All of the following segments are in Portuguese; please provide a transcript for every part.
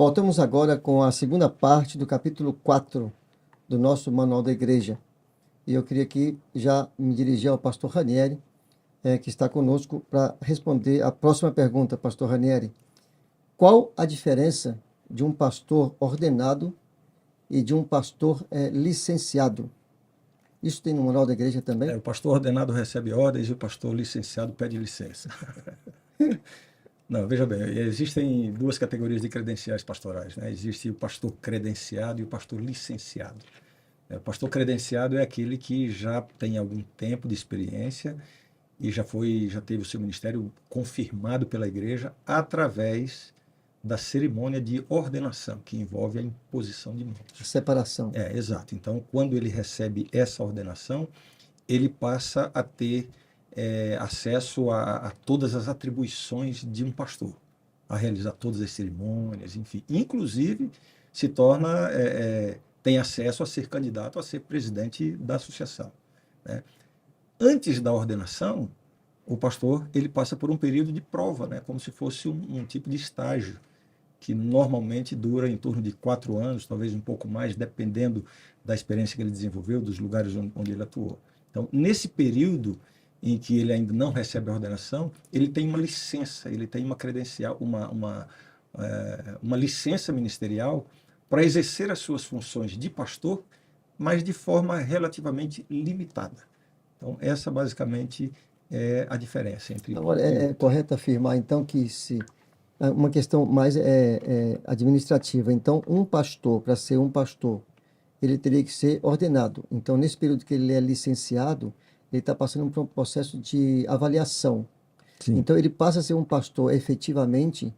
Voltamos agora com a segunda parte do capítulo 4 do nosso Manual da Igreja. E eu queria aqui já me dirigir ao pastor Ranieri, que está conosco, para responder a próxima pergunta, pastor Ranieri. Qual a diferença de um pastor ordenado e de um pastor licenciado? Isso tem no Manual da Igreja também? O pastor ordenado recebe ordens e o pastor licenciado pede licença. Não, veja bem, existem duas categorias de credenciais pastorais, né? Existe o pastor credenciado e o pastor licenciado. O pastor credenciado é aquele que já tem algum tempo de experiência e já teve o seu ministério confirmado pela igreja através da cerimônia de ordenação, que envolve a imposição de mãos. Separação. Exato. Então, quando ele recebe essa ordenação, ele passa a ter acesso a todas as atribuições de um pastor, a realizar todas as cerimônias, enfim. Inclusive, se torna, tem acesso a ser candidato a ser presidente da associação, né? Antes da ordenação, o pastor ele passa por um período de prova, né? Como se fosse um tipo de estágio, que normalmente dura em torno de 4 anos, talvez um pouco mais, dependendo da experiência que ele desenvolveu, dos lugares onde ele atuou. Então, nesse período em que ele ainda não recebe a ordenação, ele tem uma licença, ele tem uma credencial, uma licença ministerial para exercer as suas funções de pastor, mas de forma relativamente limitada. Então, essa basicamente é a diferença entre... Agora, é correto afirmar, então, que uma questão mais administrativa. Então, um pastor, para ser um pastor, ele teria que ser ordenado. Então, nesse período que ele é licenciado, ele está passando por um processo de avaliação. Sim. Então, ele passa a ser um pastor efetivamente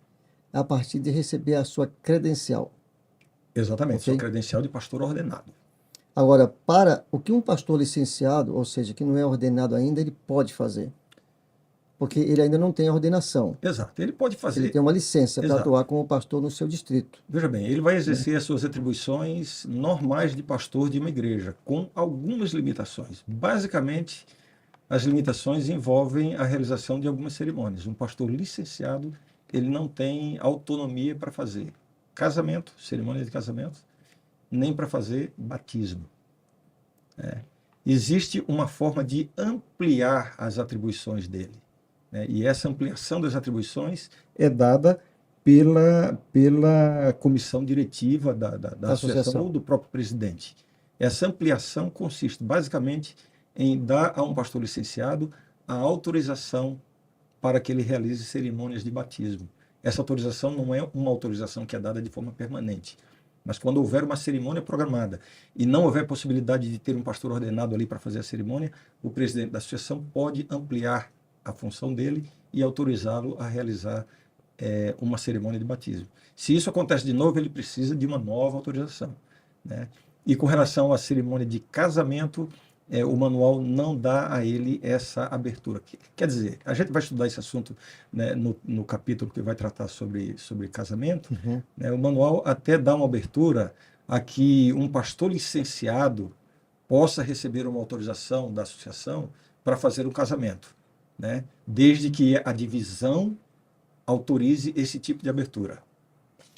a partir de receber a sua credencial. Exatamente, Okay? sua credencial de pastor ordenado. Agora, para o que um pastor licenciado, ou seja, que não é ordenado ainda, ele pode fazer? Porque ele ainda não tem a ordenação. Exato, ele pode fazer... Ele tem uma licença para atuar como pastor no seu distrito. Veja bem, ele vai exercer as suas atribuições normais de pastor de uma igreja, com algumas limitações. Basicamente, as limitações envolvem a realização de algumas cerimônias. Um pastor licenciado, ele não tem autonomia para fazer casamento, cerimônia de casamento, nem para fazer batismo. Existe uma forma de ampliar as atribuições dele, né? E essa ampliação das atribuições é dada pela comissão diretiva da associação ou do próprio presidente. Essa ampliação consiste basicamente em dar a um pastor licenciado a autorização para que ele realize cerimônias de batismo. Essa autorização não é uma autorização que é dada de forma permanente, mas quando houver uma cerimônia programada e não houver possibilidade de ter um pastor ordenado ali para fazer a cerimônia, o presidente da associação pode ampliar a função dele e autorizá-lo a realizar uma cerimônia de batismo. Se isso acontece de novo, ele precisa de uma nova autorização, né? E com relação à cerimônia de casamento, o manual não dá a ele essa abertura. Quer dizer, a gente vai estudar esse assunto, né, no capítulo que vai tratar sobre casamento. Né? O manual até dá uma abertura a que um pastor licenciado possa receber uma autorização da associação para fazer um casamento, né? Desde que a divisão autorize esse tipo de abertura.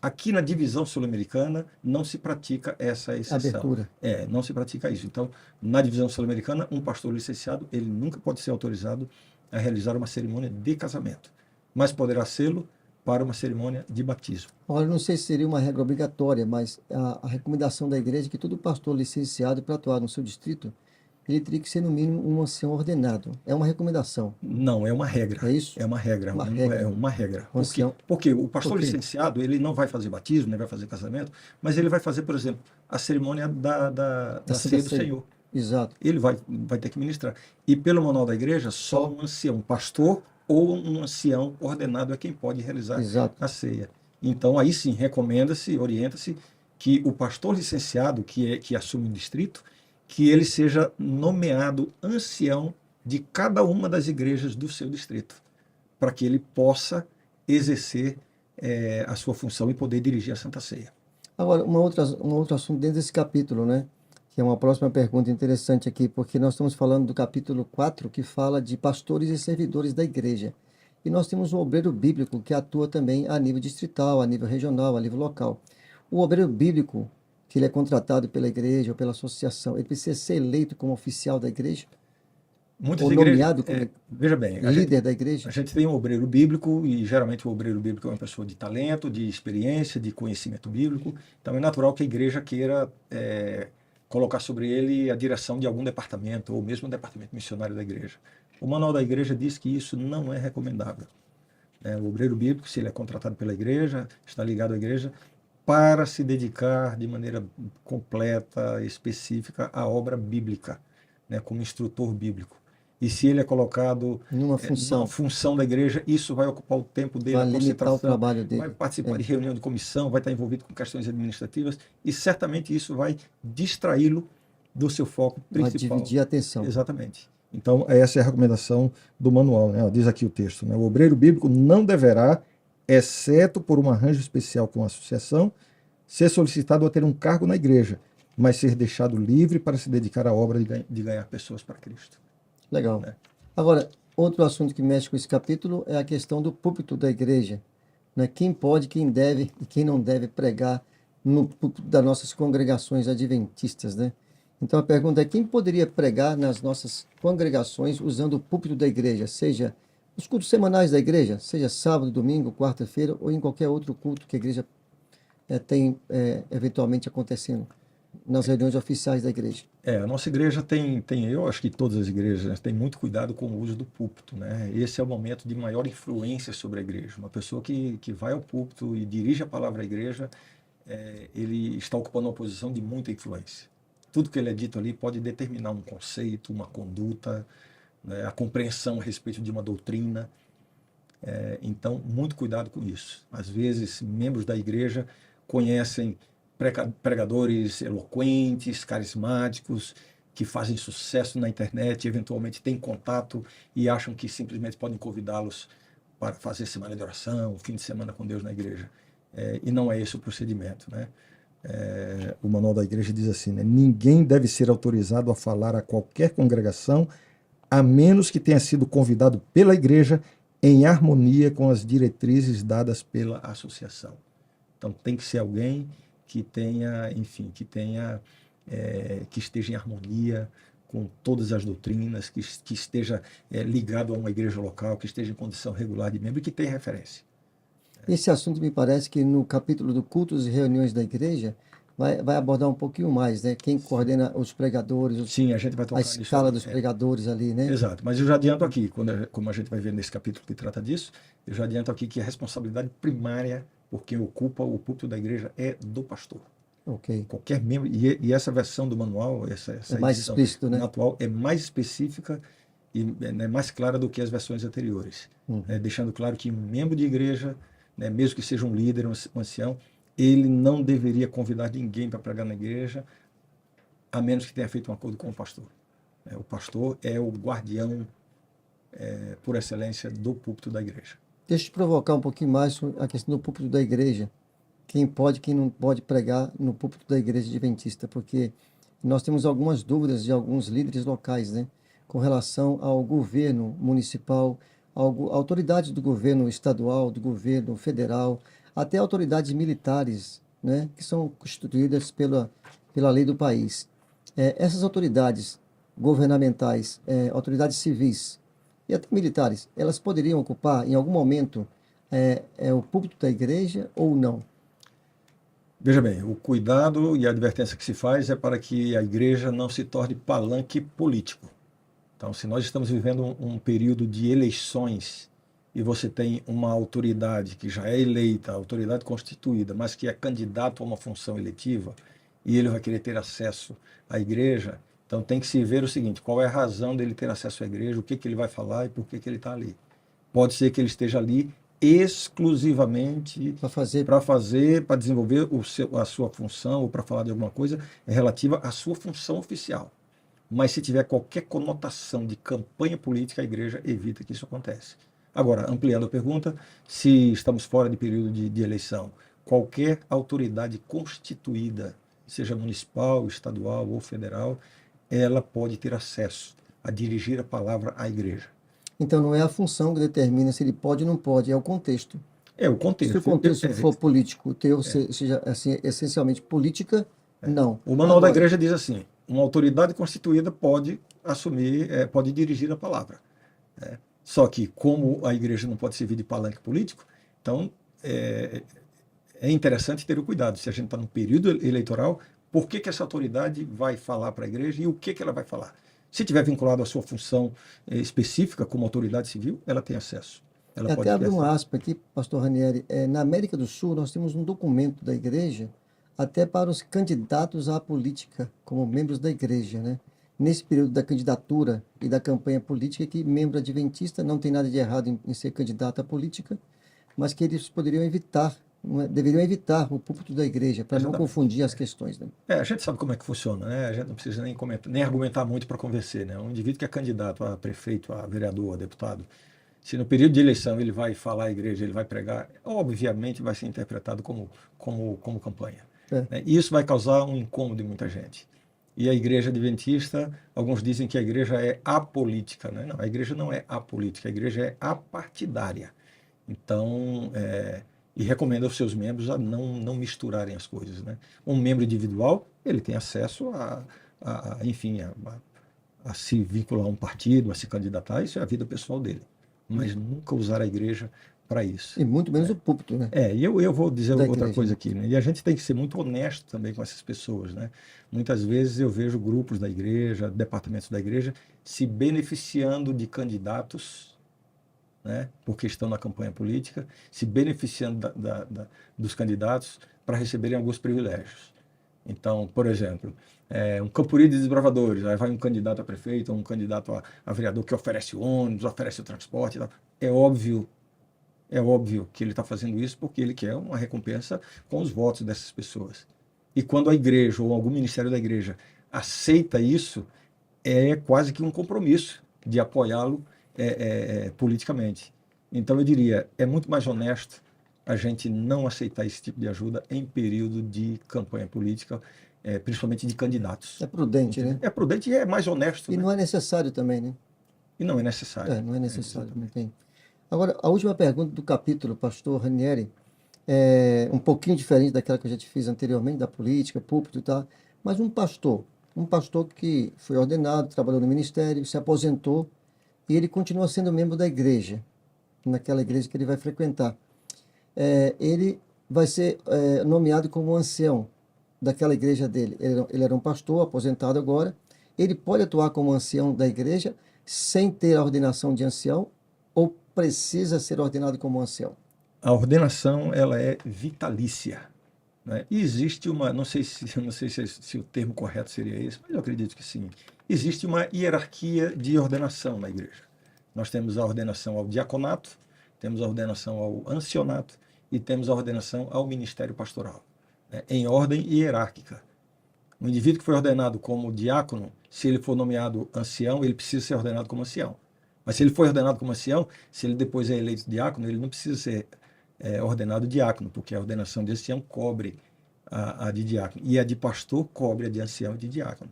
Aqui na divisão sul-americana não se pratica essa exceção. Abertura. Não se pratica isso. Então, na divisão sul-americana, um pastor licenciado, ele nunca pode ser autorizado a realizar uma cerimônia de casamento, mas poderá sê-lo para uma cerimônia de batismo. Olha, não sei se seria uma regra obrigatória, mas a recomendação da igreja é que todo pastor licenciado para atuar no seu distrito, ele teria que ser, no mínimo, um ancião ordenado. É uma recomendação. Não, é uma regra. É isso? É uma regra. É uma regra. Porque o pastor licenciado, ele não vai fazer batismo, nem vai fazer casamento, mas ele vai fazer, por exemplo, a cerimônia da ceia do Senhor. Exato. Ele vai ter que ministrar. E pelo manual da igreja, só um ancião, pastor ou um ancião ordenado é quem pode realizar a ceia. Então, aí sim, recomenda-se, orienta-se que o pastor licenciado, que assume o distrito, que ele seja nomeado ancião de cada uma das igrejas do seu distrito, para que ele possa exercer a sua função e poder dirigir a Santa Ceia. Agora, um outro assunto dentro desse capítulo, né? Que é uma próxima pergunta interessante aqui, porque nós estamos falando do capítulo 4, que fala de pastores e servidores da igreja. E nós temos o obreiro bíblico que atua também a nível distrital, a nível regional, a nível local. O obreiro bíblico, que ele é contratado pela igreja ou pela associação, ele precisa ser eleito como oficial da igreja Muitas ou igrejas, nomeado como veja bem, líder da a igreja? gente tem um obreiro bíblico e geralmente o obreiro bíblico é uma pessoa de talento, de experiência, de conhecimento bíblico. Então é natural que a igreja queira colocar sobre ele a direção de algum departamento ou mesmo o departamento missionário da igreja. O manual da igreja diz que isso não é recomendável. O obreiro bíblico, se ele é contratado pela igreja, está ligado à igreja, para se dedicar de maneira completa, específica à obra bíblica, como instrutor bíblico. E se ele é colocado Numa numa função, função da igreja, isso vai ocupar o tempo dele, vai a limitar o concentração, trabalho vai dele. participar de reunião de comissão, vai estar envolvido com questões administrativas e certamente isso vai distraí-lo do seu foco Vai principal. dividir a atenção. Exatamente. Então, essa é a recomendação do manual, né? Diz aqui o texto, né? O obreiro bíblico não deverá, exceto por um arranjo especial com a associação, ser solicitado a ter um cargo na igreja, mas ser deixado livre para se dedicar à obra de ganhar pessoas para Cristo. Legal. Né? Agora, outro assunto que mexe com esse capítulo é a questão do púlpito da igreja. Né? Quem pode, quem deve e quem não deve pregar no púlpito das nossas congregações adventistas, né? Então a pergunta é: quem poderia pregar nas nossas congregações usando o púlpito da igreja, seja os cultos semanais da igreja, seja sábado, domingo, quarta-feira ou em qualquer outro culto que a igreja tem eventualmente acontecendo nas reuniões oficiais da igreja? A nossa igreja eu acho que todas as igrejas, né, têm muito cuidado com o uso do púlpito, né? Esse é o momento de maior influência sobre a igreja. Uma pessoa que vai ao púlpito e dirige a palavra à igreja, ele está ocupando uma posição de muita influência. Tudo que ele é dito ali pode determinar um conceito, uma conduta, né, a compreensão a respeito de uma doutrina. Então, muito cuidado com isso. Às vezes, membros da igreja conhecem pregadores eloquentes, carismáticos, que fazem sucesso na internet, eventualmente têm contato e acham que simplesmente podem convidá-los para fazer semana de oração, fim de semana com Deus na igreja. E não é esse o procedimento, né? O manual da igreja diz assim, né? Ninguém deve ser autorizado a falar a qualquer congregação, a menos que tenha sido convidado pela igreja em harmonia com as diretrizes dadas pela associação. Então tem que ser alguém que tenha, enfim, que esteja em harmonia com todas as doutrinas, que esteja ligado a uma igreja local, que esteja em condição regular de membro e que tenha referência. Esse assunto me parece que no capítulo do cultos e reuniões da igreja vai abordar um pouquinho mais, né? Quem coordena os pregadores, Sim, a gente vai a tocar nisso escala aí. dos pregadores ali, né? Exato, mas eu já adianto aqui, como a gente vai ver nesse capítulo que trata disso, eu já adianto aqui que a responsabilidade primária por quem ocupa o púlpito da igreja é do pastor. Ok. Qualquer membro, e essa versão do manual, essa É mais edição explícito, né? atual é mais específica e mais clara do que as versões anteriores, deixando claro que um membro de igreja, mesmo que seja um líder, um ancião, ele não deveria convidar ninguém para pregar na igreja, a menos que tenha feito um acordo com o pastor. O pastor é o guardião, por excelência, do púlpito da igreja. Deixa eu te provocar um pouquinho mais a questão do púlpito da igreja. Quem pode, quem não pode pregar no púlpito da igreja adventista, porque nós temos algumas dúvidas de alguns líderes locais, né, com relação ao governo municipal, autoridades do governo estadual, do governo federal, até autoridades militares, né, que são constituídas pela lei do país. Essas autoridades governamentais, autoridades civis e até militares, elas poderiam ocupar em algum momento o púlpito da igreja ou não? Veja bem, o cuidado e a advertência que se faz é para que a igreja não se torne palanque político. Então, se nós estamos vivendo um período de eleições e você tem uma autoridade que já é eleita, autoridade constituída, mas que é candidato a uma função eletiva, e ele vai querer ter acesso à igreja, então tem que se ver o seguinte: qual é a razão dele ter acesso à igreja, o que ele vai falar e por que ele está ali. Pode ser que ele esteja ali exclusivamente para desenvolver a sua função ou para falar de alguma coisa relativa à sua função oficial. Mas se tiver qualquer conotação de campanha política, a igreja evita que isso aconteça. Agora, ampliando a pergunta, se estamos fora de período de eleição, qualquer autoridade constituída, seja municipal, estadual ou federal, ela pode ter acesso a dirigir a palavra à igreja. Então, não é a função que determina se ele pode ou não pode, é o contexto. É o Se o contexto. contexto for político, o teu seja assim, essencialmente política, não. O Manual da Agora, Igreja diz assim: uma autoridade constituída pode assumir, pode dirigir a palavra. Só que, como a igreja não pode servir de palanque político, então é, é interessante ter o cuidado. Se a gente está num período eleitoral, por que essa autoridade vai falar para a igreja e o que ela vai falar? Se tiver vinculado à sua função específica como autoridade civil, ela tem acesso. Ela até pode ter abrir uma acesso. aspa aqui, pastor Ranieri, na América do Sul nós temos um documento da igreja até para os candidatos à política, como membros da igreja, né? Nesse período da candidatura e da campanha política, que membro adventista não tem nada de errado em ser candidato à política, mas que eles poderiam evitar, deveriam evitar o púlpito da igreja, para não Exatamente. confundir as questões, né? A gente sabe como é que funciona, né? A gente não precisa nem comentar, nem argumentar muito para convencer, né? Um indivíduo que é candidato a prefeito, a vereador, a deputado, se no período de eleição ele vai falar à igreja, ele vai pregar, obviamente vai ser interpretado como campanha. É. Né? E isso vai causar um incômodo em muita gente. E a igreja adventista, alguns dizem que a igreja é apolítica, né? Não, a igreja não é apolítica, a igreja é apartidária. Então, e recomenda aos seus membros a não misturarem as coisas, né? Um membro individual, ele tem acesso enfim, a se vincular a um partido, a se candidatar, isso é a vida pessoal dele. Mas nunca usar a igreja para isso. E muito menos o púlpito, né? E eu vou dizer Da outra igreja, coisa né? aqui, né? E a gente tem que ser muito honesto também com essas pessoas, né? Muitas vezes eu vejo grupos da igreja, departamentos da igreja, se beneficiando de candidatos, né, porque estão na campanha política, se beneficiando dos candidatos para receberem alguns privilégios. Então, por exemplo, um Campuri de Desbravadores, aí vai um candidato a prefeito, ou um candidato a vereador que oferece ônibus, oferece o transporte e tal. É óbvio que ele está fazendo isso porque ele quer uma recompensa com os votos dessas pessoas. E quando a igreja ou algum ministério da igreja aceita isso, é quase que um compromisso de apoiá-lo politicamente. Então eu diria, é muito mais honesto a gente não aceitar esse tipo de ajuda em período de campanha política, principalmente de candidatos. É prudente, né? É prudente e é mais honesto, E né? não é necessário também, né? E não é necessário. Não é necessário, não Exatamente. tem. Agora, a última pergunta do capítulo, pastor Ranieri, é um pouquinho diferente daquela que eu já te fiz anteriormente, da política, púlpito e tal, mas um pastor que foi ordenado, trabalhou no ministério, se aposentou, e ele continua sendo membro da igreja, naquela igreja que ele vai frequentar. Ele vai ser nomeado como ancião daquela igreja dele. Ele era um pastor, aposentado agora. Ele pode atuar como ancião da igreja sem ter a ordenação de ancião ou precisa ser ordenado como ancião? A ordenação ela é vitalícia, né? E existe uma, não sei se o termo correto seria esse, mas eu acredito que sim. Existe uma hierarquia de ordenação na igreja. Nós temos a ordenação ao diaconato, temos a ordenação ao ancianato e temos a ordenação ao ministério pastoral, né? Em ordem hierárquica. Um indivíduo que foi ordenado como diácono, se ele for nomeado ancião, ele precisa ser ordenado como ancião. Mas se ele for ordenado como ancião, se ele depois é eleito diácono, ele não precisa ser ordenado diácono, porque a ordenação de ancião cobre a de diácono. E a de pastor cobre a de ancião e de diácono.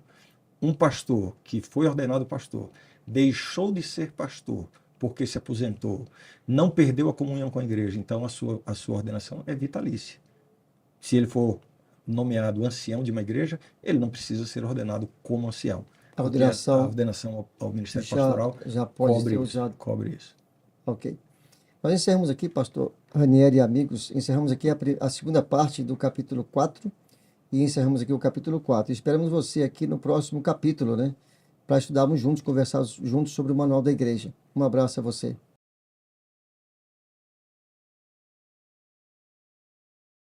Um pastor que foi ordenado pastor, deixou de ser pastor porque se aposentou, não perdeu a comunhão com a igreja, então a sua ordenação é vitalícia. Se ele for nomeado ancião de uma igreja, ele não precisa ser ordenado como ancião. A Porque a ordenação ordenação ao ministério pastoral já pode ser cobre usada. cobre isso. Ok. Nós encerramos aqui, pastor Ranieri e amigos, encerramos aqui a segunda parte do capítulo 4 e encerramos aqui o capítulo 4. Esperamos você aqui no próximo capítulo, né? Para estudarmos juntos, conversarmos juntos sobre o Manual da Igreja. Um abraço a você.